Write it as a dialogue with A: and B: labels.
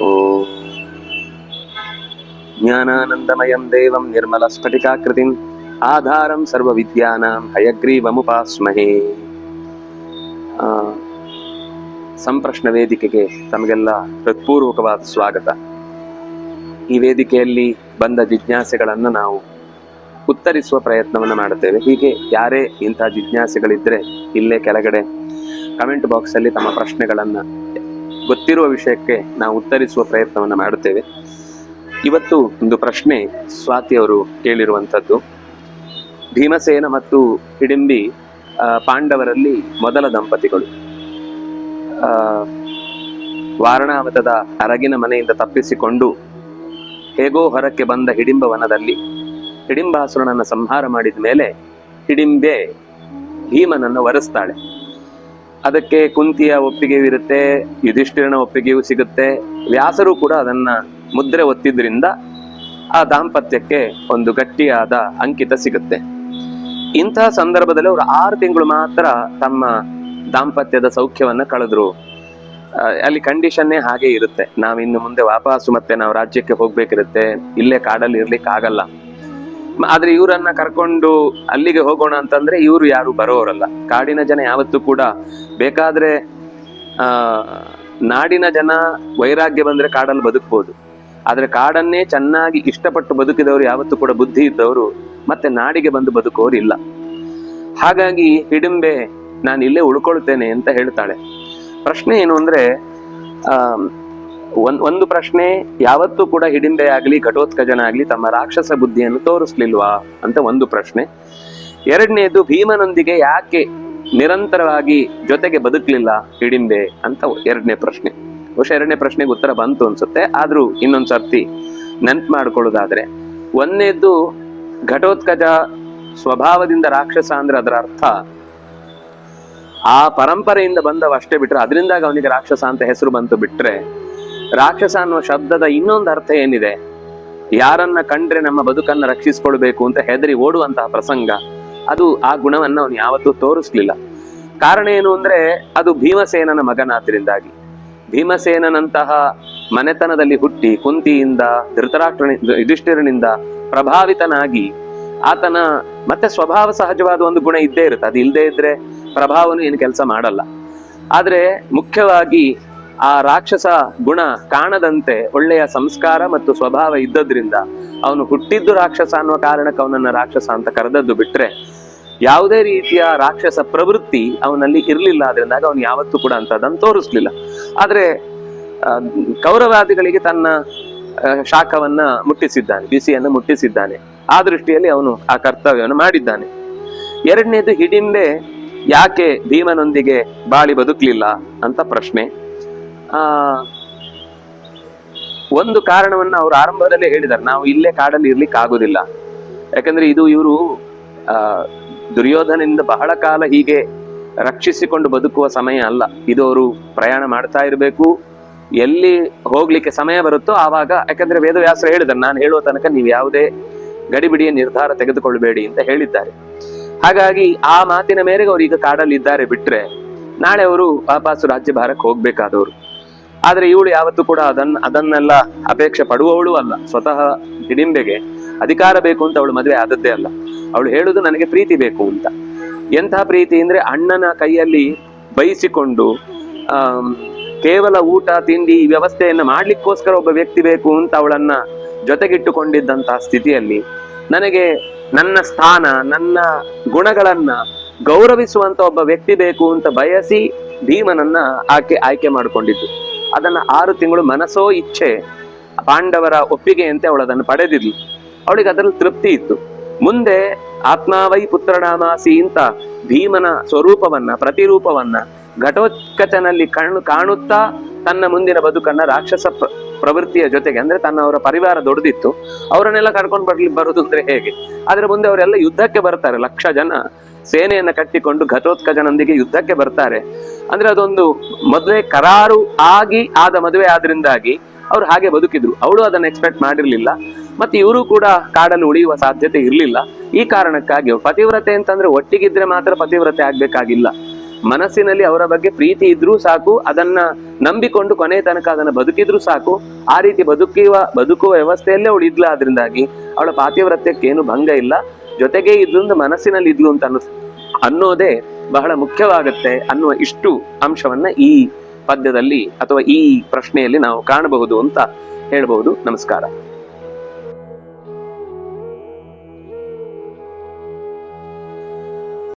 A: ಓಂ ಜ್ಞಾನಾನಂದಮಯಂ ದೇವಂ ನಿರ್ಮಲಸ್ಫಟಿಕಾಕೃತಿಂ ಆಧಾರಂ ಸರ್ವವಿದ್ಯಾನಾಂ ಹಯಗ್ರೀವಮುಪಾಸ್ಮಹೇ. ಸಂಪ್ರಶ್ನ ವೇದಿಕೆಗೆ ತಮಗೆಲ್ಲ ಹೃತ್ಪೂರ್ವಕವಾದ ಸ್ವಾಗತ. ಈ ವೇದಿಕೆಯಲ್ಲಿ ಬಂದ ಜಿಜ್ಞಾಸೆಗಳನ್ನು ನಾವು ಉತ್ತರಿಸುವ ಪ್ರಯತ್ನವನ್ನು ಮಾಡುತ್ತೇವೆ. ಹೀಗೆ ಯಾರೇ ಇಂಥ ಜಿಜ್ಞಾಸೆಗಳಿದ್ದರೆ ಇಲ್ಲೇ ಕೆಳಗಡೆ ಕಮೆಂಟ್ ಬಾಕ್ಸಲ್ಲಿ ತಮ್ಮ ಪ್ರಶ್ನೆಗಳನ್ನು ಗೊತ್ತಿರುವ ವಿಷಯಕ್ಕೆ ನಾವು ಉತ್ತರಿಸುವ ಪ್ರಯತ್ನವನ್ನು ಮಾಡುತ್ತೇವೆ. ಇವತ್ತು ಒಂದು ಪ್ರಶ್ನೆ ಸ್ವಾತಿಯವರು ಕೇಳಿರುವಂಥದ್ದು. ಭೀಮಸೇನ ಮತ್ತು ಹಿಡಿಂಬಿ ಪಾಂಡವರಲ್ಲಿ ಮೊದಲ ದಂಪತಿಗಳು. ವಾರಣಾವತದ ಅರಗಿನ ಮನೆಯಿಂದ ತಪ್ಪಿಸಿಕೊಂಡು ಹೇಗೋ ಹೊರಕ್ಕೆ ಬಂದ ಹಿಡಿಂಬ ವನದಲ್ಲಿ ಹಿಡಿಂಬಾಸುರನನ್ನು ಸಂಹಾರ ಮಾಡಿದ ಮೇಲೆ ಹಿಡಿಂಬೆ ಭೀಮನನ್ನು ವರಿಸ್ತಾಳೆ. ಅದಕ್ಕೆ ಕುಂತಿಯ ಒಪ್ಪಿಗೆಯೂ ಇರುತ್ತೆ, ಯುಧಿಷ್ಠಿರನ ಒಪ್ಪಿಗೆಯೂ ಸಿಗುತ್ತೆ. ವ್ಯಾಸರು ಕೂಡ ಅದನ್ನ ಮುದ್ರೆ ಒತ್ತಿದ್ರಿಂದ ಆ ದಾಂಪತ್ಯಕ್ಕೆ ಒಂದು ಗಟ್ಟಿಯಾದ ಅಂಕಿತ ಸಿಗುತ್ತೆ. ಇಂತಹ ಸಂದರ್ಭದಲ್ಲಿ ಅವರು 6 ತಿಂಗಳು ಮಾತ್ರ ತಮ್ಮ ದಾಂಪತ್ಯದ ಸೌಖ್ಯವನ್ನ ಕಳೆದ್ರು. ಅಲ್ಲಿ ಕಂಡೀಷನ್ನೇ ಹಾಗೆ ಇರುತ್ತೆ, ನಾವಿನ್ನು ಮುಂದೆ ವಾಪಸ್ಸು ಮತ್ತೆ ನಾವು ರಾಜ್ಯಕ್ಕೆ ಹೋಗ್ಬೇಕಿರುತ್ತೆ, ಇಲ್ಲೇ ಕಾಡಲ್ಲಿ ಇರ್ಲಿಕ್ಕೆ ಆಗಲ್ಲ. ಆದ್ರೆ ಇವರನ್ನ ಕರ್ಕೊಂಡು ಅಲ್ಲಿಗೆ ಹೋಗೋಣ ಅಂತಂದ್ರೆ ಇವರು ಯಾರು ಬರೋರಲ್ಲ. ಕಾಡಿನ ಜನ ಯಾವತ್ತೂ ಕೂಡ ಬೇಕಾದ್ರೆ ನಾಡಿನ ಜನ ವೈರಾಗ್ಯ ಬಂದ್ರೆ ಕಾಡಲ್ಲಿ ಬದುಕ್ಬೋದು, ಆದ್ರೆ ಕಾಡನ್ನೇ ಚೆನ್ನಾಗಿ ಇಷ್ಟಪಟ್ಟು ಬದುಕಿದವರು ಯಾವತ್ತೂ ಕೂಡ ಬುದ್ಧಿ ಇದ್ದವರು ಮತ್ತೆ ನಾಡಿಗೆ ಬಂದು ಬದುಕೋರು ಇಲ್ಲ. ಹಾಗಾಗಿ ಹಿಡಿಂಬೆ ನಾನು ಇಲ್ಲೇ ಉಳ್ಕೊಳ್ತೇನೆ ಅಂತ ಹೇಳ್ತಾಳೆ. ಪ್ರಶ್ನೆ ಏನು ಅಂದ್ರೆ ಒಂದು ಪ್ರಶ್ನೆ, ಯಾವತ್ತೂ ಕೂಡ ಹಿಡಿಂಬೆ ಆಗ್ಲಿ ಘಟೋತ್ಕಜನ ಆಗ್ಲಿ ತಮ್ಮ ರಾಕ್ಷಸ ಬುದ್ಧಿಯನ್ನು ತೋರಿಸ್ಲಿಲ್ವಾ ಅಂತ ಒಂದು ಪ್ರಶ್ನೆ. ಎರಡನೇದು, ಭೀಮನೊಂದಿಗೆ ಯಾಕೆ ನಿರಂತರವಾಗಿ ಜೊತೆಗೆ ಬದುಕಲಿಲ್ಲ ಹಿಡಿಂಬೆ ಅಂತ ಎರಡನೇ ಪ್ರಶ್ನೆ. ಬಹುಶಃ ಎರಡನೇ ಪ್ರಶ್ನೆಗೆ ಉತ್ತರ ಬಂತು ಅನ್ಸುತ್ತೆ, ಆದ್ರೂ ಇನ್ನೊಂದ್ ಸರ್ತಿ ನೆನ್ಪು ಮಾಡ್ಕೊಳ್ಳೋದಾದ್ರೆ, ಒಂದನೇದ್ದು ಘಟೋತ್ಕಜ ಸ್ವಭಾವದಿಂದ ರಾಕ್ಷಸ ಅಂದ್ರೆ ಅದರ ಅರ್ಥ ಆ ಪರಂಪರೆಯಿಂದ ಬಂದವಷ್ಟೇ ಬಿಟ್ರೆ, ಅದರಿಂದಾಗ ಅವನಿಗೆ ರಾಕ್ಷಸ ಅಂತ ಹೆಸರು ಬಂತು ಬಿಟ್ರೆ, ರಾಕ್ಷಸ ಅನ್ನುವ ಶಬ್ದದ ಇನ್ನೊಂದು ಅರ್ಥ ಏನಿದೆ, ಯಾರನ್ನ ಕಂಡ್ರೆ ನಮ್ಮ ಬದುಕನ್ನ ರಕ್ಷಿಸ್ಕೊಳ್ಬೇಕು ಅಂತ ಹೆದರಿ ಓಡುವಂತಹ ಪ್ರಸಂಗ, ಅದು ಆ ಗುಣವನ್ನ ಅವನು ಯಾವತ್ತೂ ತೋರಿಸ್ಲಿಲ್ಲ. ಕಾರಣ ಏನು ಅಂದ್ರೆ ಅದು ಭೀಮಸೇನನ ಮಗನಾದ್ರಿಂದಾಗಿ. ಭೀಮಸೇನಂತಹ ಮನೆತನದಲ್ಲಿ ಹುಟ್ಟಿ ಕುಂತಿಯಿಂದ ಯುಧಿಷ್ಠಿರನಿಂದ ಪ್ರಭಾವಿತನಾಗಿ ಆತನ ಮತ್ತೆ ಸ್ವಭಾವ ಸಹಜವಾದ ಒಂದು ಗುಣ ಇದ್ದೇ ಇರುತ್ತೆ, ಅದು ಇಲ್ಲದೆ ಇದ್ರೆ ಪ್ರಭಾವನು ಏನು ಕೆಲಸ ಮಾಡಲ್ಲ. ಆದ್ರೆ ಮುಖ್ಯವಾಗಿ ಆ ರಾಕ್ಷಸ ಗುಣ ಕಾಣದಂತೆ ಒಳ್ಳೆಯ ಸಂಸ್ಕಾರ ಮತ್ತು ಸ್ವಭಾವ ಇದ್ದದ್ರಿಂದ ಅವನು ಹುಟ್ಟಿದ್ದು ರಾಕ್ಷಸ ಅನ್ನುವ ಕಾರಣಕ್ಕೆ ಅವನನ್ನ ರಾಕ್ಷಸ ಅಂತ ಕರೆದದ್ದು ಬಿಟ್ರೆ, ಯಾವುದೇ ರೀತಿಯ ರಾಕ್ಷಸ ಪ್ರವೃತ್ತಿ ಅವನಲ್ಲಿ ಇರ್ಲಿಲ್ಲ. ಆದ್ರಿಂದಾಗ ಅವನು ಯಾವತ್ತೂ ಕೂಡ ಅಂತದನ್ನು ತೋರಿಸ್ಲಿಲ್ಲ. ಆದ್ರೆ ಕೌರವಾದಿಗಳಿಗೆ ತನ್ನ ಶಾಖವನ್ನ ಮುಟ್ಟಿಸಿದ್ದಾನೆ, ಬಿಸಿಯನ್ನು ಮುಟ್ಟಿಸಿದ್ದಾನೆ. ಆ ದೃಷ್ಟಿಯಲ್ಲಿ ಅವನು ಆ ಕರ್ತವ್ಯವನ್ನು ಮಾಡಿದ್ದಾನೆ. ಎರಡನೇದು, ಹಿಡಿಂಬೆ ಯಾಕೆ ಭೀಮನೊಂದಿಗೆ ಬಾಳಿ ಬದುಕಲಿಲ್ಲ ಅಂತ ಪ್ರಶ್ನೆ. ಒಂದು ಕಾರಣವನ್ನ ಅವರು ಆರಂಭದಲ್ಲೇ ಹೇಳಿದ್ದಾರೆ, ನಾವು ಇಲ್ಲೇ ಕಾಡಲ್ಲಿ ಇರ್ಲಿಕ್ಕೆ ಆಗುದಿಲ್ಲ. ಯಾಕಂದ್ರೆ ಇದು ಇವರು ದುರ್ಯೋಧನಿಂದ ಬಹಳ ಕಾಲ ಹೀಗೆ ರಕ್ಷಿಸಿಕೊಂಡು ಬದುಕುವ ಸಮಯ ಅಲ್ಲ. ಇದು ಅವರು ಪ್ರಯಾಣ ಮಾಡ್ತಾ ಇರಬೇಕು, ಎಲ್ಲಿ ಹೋಗ್ಲಿಕ್ಕೆ ಸಮಯ ಬರುತ್ತೋ ಆವಾಗ. ಯಾಕಂದ್ರೆ ವೇದವ್ಯಾಸರು ಹೇಳಿದ್ದಾರೆ, ನಾನು ಹೇಳುವ ತನಕ ನೀವು ಯಾವುದೇ ಗಡಿಬಿಡಿಯ ನಿರ್ಧಾರ ತೆಗೆದುಕೊಳ್ಬೇಡಿ ಅಂತ ಹೇಳಿದ್ದಾರೆ. ಹಾಗಾಗಿ ಆ ಮಾತಿನ ಮೇರೆಗೆ ಅವ್ರು ಈಗ ಕಾಡಲ್ಲಿ ಇದ್ದಾರೆ ಬಿಟ್ರೆ, ನಾಳೆ ಅವರು ವಾಪಸ್ಸು ರಾಜ್ಯಭಾರಕ್ಕೆ ಹೋಗ್ಬೇಕಾದವರು. ಆದ್ರೆ ಇವಳು ಯಾವತ್ತೂ ಕೂಡ ಅದನ್ನೆಲ್ಲ ಅಪೇಕ್ಷೆ ಪಡುವವಳು ಅಲ್ಲ. ಸ್ವತಃ ಹಿಡಿಂಬೆಗೆ ಅಧಿಕಾರ ಬೇಕು ಅಂತ ಅವಳು ಮದುವೆ ಆದದ್ದೇ ಅಲ್ಲ. ಅವಳು ಹೇಳುದು ನನಗೆ ಪ್ರೀತಿ ಬೇಕು ಅಂತ. ಎಂಥ ಪ್ರೀತಿ ಅಂದ್ರೆ, ಅಣ್ಣನ ಕೈಯಲ್ಲಿ ಬಯಸಿಕೊಂಡು ಕೇವಲ ಊಟ ತಿಂಡಿ ಈ ವ್ಯವಸ್ಥೆಯನ್ನ ಮಾಡ್ಲಿಕ್ಕೋಸ್ಕರ ಒಬ್ಬ ವ್ಯಕ್ತಿ ಬೇಕು ಅಂತ ಅವಳನ್ನ ಜೊತೆಗಿಟ್ಟುಕೊಂಡಿದ್ದಂತಹ ಸ್ಥಿತಿಯಲ್ಲಿ, ನನಗೆ ನನ್ನ ಸ್ಥಾನ ನನ್ನ ಗುಣಗಳನ್ನ ಗೌರವಿಸುವಂತ ಒಬ್ಬ ವ್ಯಕ್ತಿ ಬೇಕು ಅಂತ ಬಯಸಿ ಭೀಮನನ್ನ ಆಯ್ಕೆ ಮಾಡಿಕೊಂಡಿದ್ದು. ಅದನ್ನ 6 ತಿಂಗಳು ಮನಸೋ ಇಚ್ಛೆ ಪಾಂಡವರ ಒಪ್ಪಿಗೆಯಂತೆ ಅವಳು ಅದನ್ನು ಪಡೆದಿದ್ಲು. ಅವಳಿಗೆ ಅದರಲ್ಲಿ ತೃಪ್ತಿ ಇತ್ತು. ಮುಂದೆ ಆತ್ಮಾವೈ ಪುತ್ರನಾಮಾಸಿ ಅಂತ ಭೀಮನ ಸ್ವರೂಪವನ್ನ ಪ್ರತಿರೂಪವನ್ನ ಘಟೋತ್ಕಚನಲ್ಲಿ ಕಾಣುತ್ತಾ ತನ್ನ ಮುಂದಿನ ಬದುಕನ್ನ ರಾಕ್ಷಸ ಪ್ರವೃತ್ತಿಯ ಜೊತೆಗೆ, ಅಂದ್ರೆ ಅವರ ಪರಿವಾರ ದೊಡ್ಡದಿತ್ತು, ಅವರನ್ನೆಲ್ಲ ಕರ್ಕೊಂಡು ಬರುದು ಅಂದ್ರೆ ಹೇಗೆ. ಆದ್ರೆ ಮುಂದೆ ಅವರೆಲ್ಲ ಯುದ್ಧಕ್ಕೆ ಬರ್ತಾರೆ, 1,00,000 ಜನ ಸೇನೆಯನ್ನ ಕಟ್ಟಿಕೊಂಡು ಘಟೋತ್ಕಜನೊಂದಿಗೆ ಯುದ್ಧಕ್ಕೆ ಬರ್ತಾರೆ. ಅಂದ್ರೆ ಅದೊಂದು ಮೊದಲೇ ಕರಾರು ಆದ ಮದುವೆ ಆದ್ರಿಂದಾಗಿ ಅವ್ರು ಹಾಗೆ ಬದುಕಿದ್ರು. ಅವಳು ಅದನ್ನ ಎಕ್ಸ್ಪೆಕ್ಟ್ ಮಾಡಿರ್ಲಿಲ್ಲ, ಮತ್ತೆ ಇವರು ಕೂಡ ಕಾಡಲ್ಲಿ ಉಳಿಯುವ ಸಾಧ್ಯತೆ ಇರ್ಲಿಲ್ಲ. ಈ ಕಾರಣಕ್ಕಾಗಿ ಪತಿವ್ರತೆ ಅಂತಂದ್ರೆ ಒಟ್ಟಿಗಿದ್ರೆ ಮಾತ್ರ ಪತಿವ್ರತೆ ಆಗ್ಬೇಕಾಗಿಲ್ಲ. ಮನಸ್ಸಿನಲ್ಲಿ ಅವರ ಬಗ್ಗೆ ಪ್ರೀತಿ ಇದ್ರೂ ಸಾಕು, ಅದನ್ನ ನಂಬಿಕೊಂಡು ಕೊನೆ ತನಕ ಅದನ್ನ ಬದುಕಿದ್ರೂ ಸಾಕು. ಆ ರೀತಿ ಬದುಕುವ ವ್ಯವಸ್ಥೆಯಲ್ಲೇ ಅವಳು ಇದ್ಲ. ಆದ್ರಿಂದಾಗಿ ಅವಳ ಪಾತಿವ್ರತ್ಯಕ್ಕೆ ಏನು ಭಂಗ ಇಲ್ಲ. ಜೊತೆಗೆ ಇದ್ಲೊಂದು ಮನಸ್ಸಿನಲ್ಲಿ ಇದ್ಲು ಅಂತ ಅನ್ನೋದೇ ಬಹಳ ಮುಖ್ಯವಾಗತ್ತೆ ಅನ್ನುವ ಇಷ್ಟು ಅಂಶವನ್ನ ಈ ಪದ್ಯದಲ್ಲಿ ಅಥವಾ ಈ ಪ್ರಶ್ನೆಯಲ್ಲಿ ನಾವು ಕಾಣಬಹುದು ಅಂತ ಹೇಳ್ಬಹುದು. ನಮಸ್ಕಾರ.